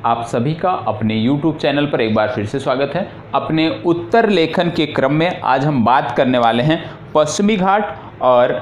आप सभी का अपने YouTube चैनल पर एक बार फिर से स्वागत है। अपने उत्तर लेखन के क्रम में आज हम बात करने वाले हैं पश्चिमी घाट और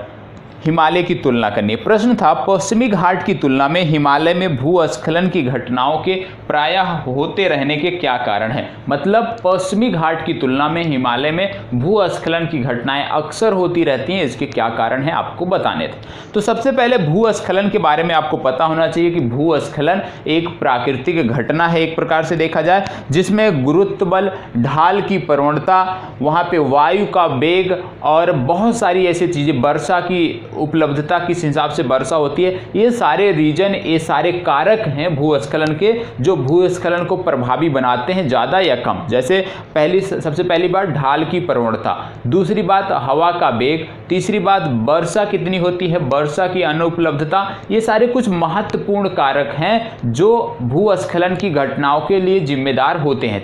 हिमालय की तुलना करनी। प्रश्न था पश्चिमी घाट की तुलना में हिमालय में भूस्खलन की घटनाओं के प्रायः होते रहने के क्या कारण हैं। मतलब पश्चिमी घाट की तुलना में हिमालय में भूस्खलन की घटनाएं अक्सर होती रहती हैं, इसके क्या कारण हैं आपको बताने थे। तो सबसे पहले भूस्खलन के बारे में आपको पता होना चाहिए कि भूस्खलन एक प्राकृतिक घटना है एक प्रकार से देखा जाए, जिसमें गुरुत्व बल, ढाल की प्रवणता, वहाँ पे वायु का वेग और बहुत सारी ऐसी चीज़ें, वर्षा की उपलब्धता किस हिसाब से वर्षा होती है, ये सारे रीजन, ये सारे कारक हैं भूस्खलन के जो भूस्खलन को प्रभावी बनाते हैं ज़्यादा या कम। जैसे सबसे पहली बात ढाल की प्रवणता, दूसरी बात हवा का वेग, तीसरी बात वर्षा कितनी होती है, वर्षा की अनुपलब्धता। ये सारे कुछ महत्वपूर्ण कारक हैं जो भूस्खलन की घटनाओं के लिए जिम्मेदार होते हैं।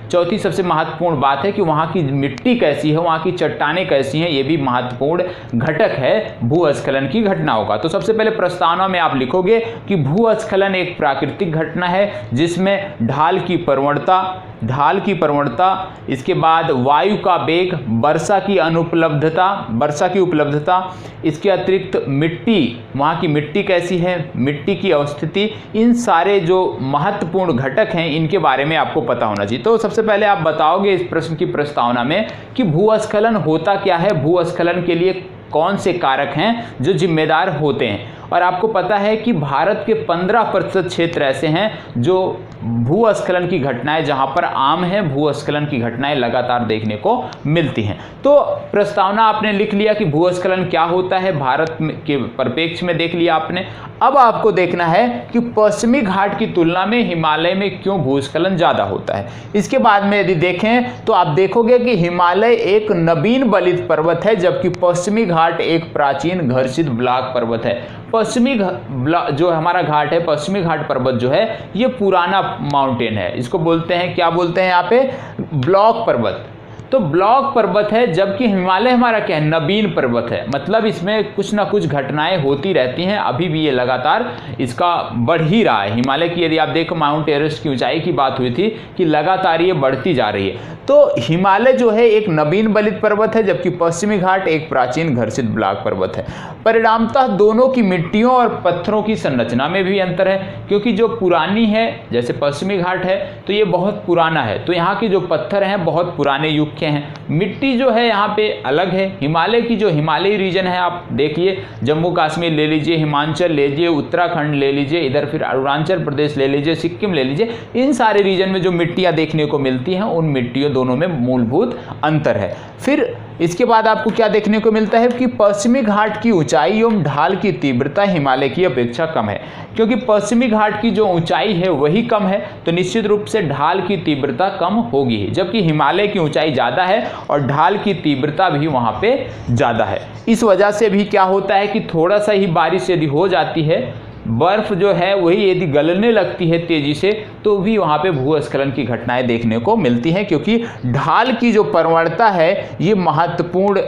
चौथी सबसे महत्वपूर्ण बात है कि वहाँ की मिट्टी कैसी है, वहाँ की चट्टानें कैसी हैं, ये भी महत्वपूर्ण घटक है भूस्खलन की घटनाओं का। तो सबसे पहले प्रस्तावना में आप लिखोगे कि भूस्खलन एक प्राकृतिक घटना है जिसमें ढाल की प्रवणता, इसके बाद वायु का वेग, वर्षा की उपलब्धता, इसके अतिरिक्त मिट्टी, वहाँ की मिट्टी कैसी है, मिट्टी की अवस्थिति, इन सारे जो महत्वपूर्ण घटक हैं इनके बारे में आपको पता होना चाहिए। तो सबसे पहले आप बताओगे इस प्रश्न की प्रस्तावना में कि भूस्खलन होता क्या है, भूस्खलन के लिए कौन से कारक हैं जो जिम्मेदार होते हैं। और आपको पता है कि भारत के 15% क्षेत्र ऐसे हैं जो भूस्खलन की घटनाएं, जहां पर आम है भूस्खलन की घटनाएं लगातार देखने को मिलती हैं। तो प्रस्तावना आपने लिख लिया कि भूस्खलन क्या होता है, भारत के परिप्रेक्ष्य में देख लिया आपने। अब आपको देखना है कि पश्चिमी घाट की तुलना में हिमालय में क्यों भूस्खलन ज़्यादा होता है। इसके बाद में यदि देखें तो आप देखोगे कि हिमालय एक नवीन बलित पर्वत है, जबकि पश्चिमी घाट एक प्राचीन घर्षित ब्लॉक पर्वत है। जो हमारा घाट है, पश्चिमी घाट पर्वत जो है, ये पुराना माउंटेन है, इसको बोलते हैं, क्या बोलते हैं यहाँ पे, ब्लॉक पर्वत। तो ब्लॉक पर्वत है, जबकि हिमालय हमारा क्या है, नवीन पर्वत है। मतलब इसमें कुछ ना कुछ घटनाएं होती रहती हैं, अभी भी ये लगातार इसका बढ़ ही रहा है। हिमालय की यदि आप देखो, माउंट एवरेस्ट की ऊंचाई की बात हुई थी कि लगातार ये बढ़ती जा रही है। तो हिमालय जो है एक नवीन बलित पर्वत है, जबकि पश्चिमी घाट एक प्राचीन घर्षित ब्लॉक पर्वत है। परिणामतः दोनों की मिट्टियों और पत्थरों की संरचना में भी अंतर है, क्योंकि जो पुरानी है, जैसे पश्चिमी घाट है तो ये बहुत पुराना है, तो यहाँ की जो पत्थर हैं बहुत पुराने युग के हैं। मिट्टी जो है यहाँ पे अलग है। हिमालय की जो हिमालयी रीजन है, आप देखिए, जम्मू कश्मीर ले लीजिए, हिमाचल ले लीजिए, उत्तराखंड ले लीजिए, इधर फिर अरुणाचल प्रदेश ले लीजिए, सिक्किम ले लीजिए, इन सारे रीजन में जो मिट्टियाँ देखने को मिलती हैं, उन मिट्टियों दोनों में मूलभूत अंतर है। फिर इसके बाद आपको क्या देखने को मिलता है कि पश्चिमी घाट की ऊंचाई एवं ढाल की तीव्रता हिमालय की अपेक्षा कम है। क्योंकि पश्चिमी घाट की जो ऊंचाई है वही कम है, तो निश्चित रूप से ढाल की तीव्रता कम होगी ही, जबकि हिमालय की ऊंचाई ज़्यादा है और ढाल की तीव्रता भी वहाँ पे ज़्यादा है। इस वजह से भी क्या होता है कि थोड़ा सा ही बारिश यदि हो जाती है, बर्फ जो है वही यदि गलने लगती है तेजी से, तो भी वहाँ पे भूस्खलन की घटनाएं देखने को मिलती हैं, क्योंकि ढाल की जो प्रवणता है ये महत्वपूर्ण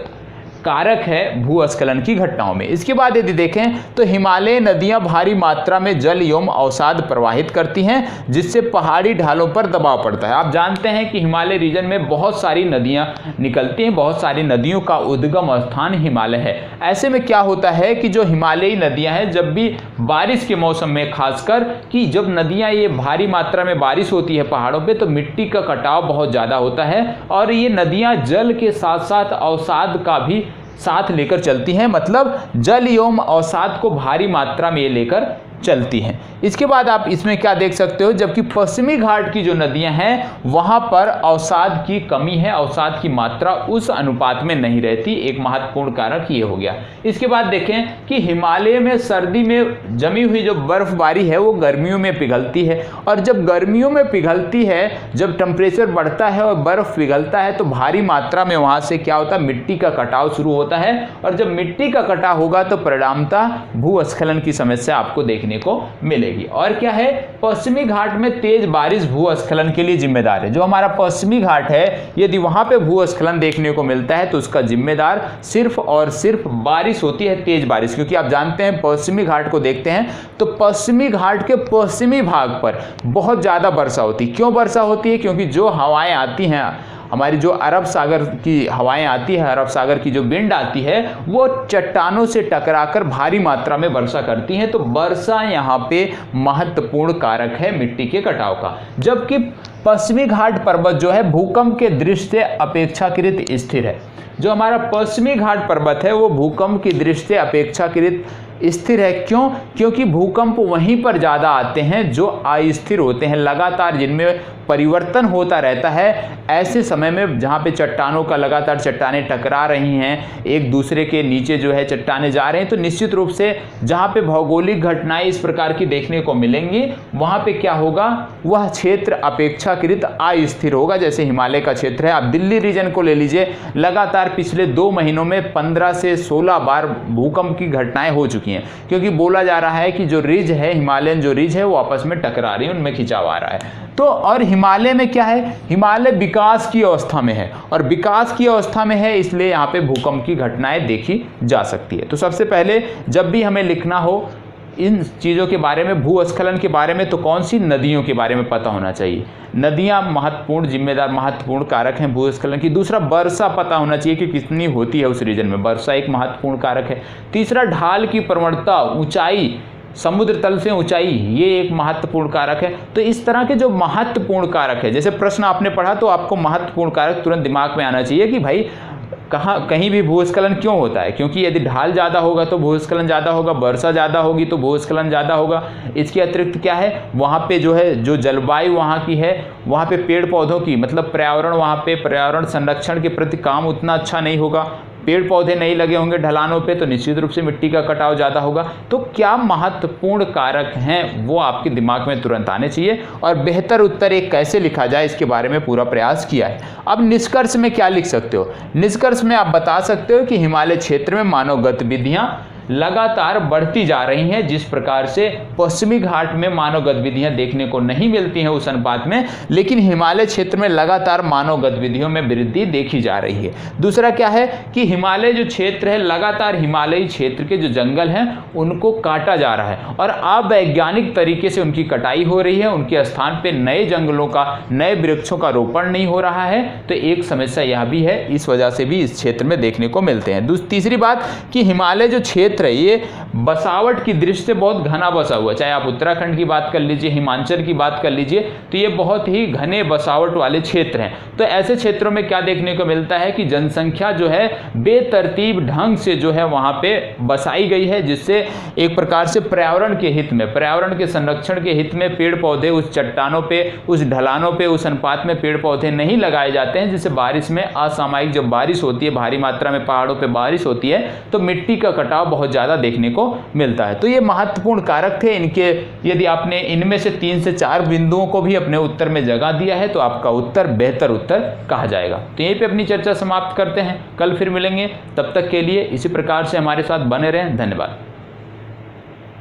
कारक है भूस्खलन की घटनाओं में। इसके बाद यदि देखें तो हिमालय नदियां भारी मात्रा में जल एवं अवसाद प्रवाहित करती हैं, जिससे पहाड़ी ढालों पर दबाव पड़ता है। आप जानते हैं कि हिमालय रीजन में बहुत सारी नदियां निकलती हैं, बहुत सारी नदियों का उद्गम स्थान हिमालय है। ऐसे में क्या होता है कि जो हिमालयी नदियां हैं, जब भी बारिश के मौसम में, खासकर कि जब नदियाँ ये भारी मात्रा में बारिश होती है पहाड़ों पर, तो मिट्टी का कटाव बहुत ज़्यादा होता है और ये नदियाँ जल के साथ साथ अवसाद का भी साथ लेकर चलती हैं। मतलब जल एवं अवसाद को भारी मात्रा में ये लेकर चलती हैं। इसके बाद आप इसमें क्या देख सकते हो, जबकि पश्चिमी घाट की जो नदियां हैं वहां पर अवसाद की कमी है, अवसाद की मात्रा उस अनुपात में नहीं रहती। एक महत्वपूर्ण कारक ये हो गया। इसके बाद देखें कि हिमालय में सर्दी में जमी हुई जो बर्फबारी है वो गर्मियों में पिघलती है, और जब गर्मियों में पिघलती है, जब टेम्परेचर बढ़ता है और बर्फ पिघलता है, तो भारी मात्रा में वहां से क्या होता है, मिट्टी का कटाव शुरू होता है, और जब मिट्टी का कटाव होगा तो परिणामतः भूस्खलन की समस्या आपको देखने देखने को मिलेगी। और क्या है, पश्चिमी घाट में तेज बारिश भूस्खलन के लिए जिम्मेदार है। जो हमारा पश्चिमी घाट है, यदि वहां पे भूस्खलन देखने को मिलता है तो उसका जिम्मेदार सिर्फ और सिर्फ बारिश होती है, तेज बारिश। क्योंकि आप जानते हैं पश्चिमी घाट को देखते हैं तो पश्चिमी घाट के पश्चिमी भाग पर बहुत ज्यादा वर्षा होती है। क्यों वर्षा होती है? क्योंकि जो हवाएं आती हैं, हमारी जो अरब सागर की हवाएं आती है, अरब सागर की जो विंड आती है, वो चट्टानों से टकराकर भारी मात्रा में वर्षा करती है। तो वर्षा यहाँ पे महत्वपूर्ण कारक है मिट्टी के कटाव का। जबकि पश्चिमी घाट पर्वत जो है भूकंप के दृष्टि से अपेक्षाकृत स्थिर है। जो हमारा पश्चिमी घाट पर्वत है वो भूकंप की दृष्टि से अपेक्षाकृत स्थिर है। क्यों? क्योंकि भूकंप वहीं पर ज़्यादा आते हैं जो अस्थिर होते हैं, लगातार जिनमें परिवर्तन होता रहता है। ऐसे समय में जहाँ पे चट्टानों का लगातार चट्टानें टकरा रही हैं, एक दूसरे के नीचे जो है चट्टानें जा रहे हैं, तो निश्चित रूप से जहाँ पे भौगोलिक घटनाएं इस प्रकार की देखने को मिलेंगी, वहाँ पे क्या होगा, वह क्षेत्र अपेक्षाकृत अस्थिर होगा। जैसे हिमालय का क्षेत्र है, आप दिल्ली रीजन को ले लीजिए, लगातार पिछले 2 महीनों में 15 से 16 बार भूकंप की घटनाएं हो चुकी हैं। क्योंकि बोला जा रहा है कि जो रिज है, हिमालयन जो रिज है, वो आपस में टकरा रही है, उनमें खिंचाव आ रहा है। तो और हिमालय में क्या है, हिमालय विकास की अवस्था में है, और विकास की अवस्था में है इसलिए यहाँ पे भूकंप की घटनाएं देखी जा सकती है। तो सबसे पहले जब भी हमें लिखना हो इन चीज़ों के बारे में, भूस्खलन के बारे में, तो कौन सी नदियों के बारे में पता होना चाहिए। नदियाँ महत्वपूर्ण जिम्मेदार महत्वपूर्ण कारक हैं भूस्खलन की। दूसरा, वर्षा पता होना चाहिए कि कितनी होती है उस रीजन में, वर्षा एक महत्वपूर्ण कारक है। तीसरा, ढाल की प्रवणता, ऊंचाई, समुद्र तल से ऊंचाई, ये एक महत्वपूर्ण कारक है। तो इस तरह के जो महत्वपूर्ण कारक है, जैसे प्रश्न आपने पढ़ा तो आपको महत्वपूर्ण कारक तुरंत दिमाग में आना चाहिए कि भाई कहीं भी भूस्खलन क्यों होता है। क्योंकि यदि ढाल ज़्यादा होगा तो भूस्खलन ज़्यादा होगा, वर्षा ज़्यादा होगी तो भूस्खलन ज़्यादा होगा। इसके अतिरिक्त क्या है, वहाँ पे जो है जो जलवायु वहाँ की है, वहाँ पे पेड़ पौधों की मतलब पर्यावरण, वहाँ पे पर्यावरण संरक्षण के प्रति काम उतना अच्छा नहीं होगा। पेड़ पौधे नहीं लगे होंगे ढलानों पे तो निश्चित रूप से मिट्टी का कटाव ज़्यादा होगा। तो क्या महत्वपूर्ण कारक हैं वो आपके दिमाग में तुरंत आने चाहिए, और बेहतर उत्तर एक कैसे लिखा जाए इसके बारे में पूरा प्रयास किया है। अब निष्कर्ष में क्या लिख सकते हो? निष्कर्ष में आप बता सकते हो कि हिमालय क्षेत्र में मानव गतिविधियाँ लगातार बढ़ती जा रही हैं। जिस प्रकार से पश्चिमी घाट में मानव गतिविधियां देखने को नहीं मिलती हैं उस अनुपात में, लेकिन हिमालय क्षेत्र में लगातार मानव गतिविधियों में वृद्धि देखी जा रही है। दूसरा क्या है कि हिमालय जो क्षेत्र है, लगातार हिमालयी क्षेत्र के जो जंगल हैं उनको काटा जा रहा है और अवैज्ञानिक तरीके से उनकी कटाई हो रही है। उनके स्थान पर नए जंगलों का, नए वृक्षों का रोपण नहीं हो रहा है। तो एक समस्या यह भी है, इस वजह से भी इस क्षेत्र में देखने को मिलते हैं। तीसरी बात कि हिमालय जो क्षेत्र है ये बसावट की दृष्टि से बहुत घना बसा हुआ है। चाहे आप उत्तराखंड की बात कर लीजिए, हिमाचल की बात कर लीजिए, तो ये बहुत ही घने बसावट वाले क्षेत्र हैं। तो ऐसे क्षेत्रों में क्या देखने को मिलता है कि जनसंख्या जो है बेतरतीब ढंग से जो है वहां पे बसाई गई है, जिससे एक प्रकार से पर्यावरण के हित में, पर्यावरण के संरक्षण के हित में पेड़ पौधे उस चट्टानों पे, उस ढलानों पे, उस अनुपात में पेड़ पौधे नहीं लगाए जाते हैं, जिससे बारिश में असामयिक जब बारिश होती है, भारी मात्रा में पहाड़ों पर बारिश होती है, तो मिट्टी का कटाव बहुत ज़्यादा देखने को मिलता है। तो ये महत्वपूर्ण कारक थे। इनके यदि आपने इनमें से 3 से 4 बिंदुओं को भी अपने उत्तर में जगह दिया है तो आपका उत्तर बेहतर उत्तर कहा जाएगा। तो यहीं पे अपनी चर्चा समाप्त करते हैं, कल फिर मिलेंगे। तब तक के लिए इसी प्रकार से हमारे साथ बने रहें। धन्यवाद।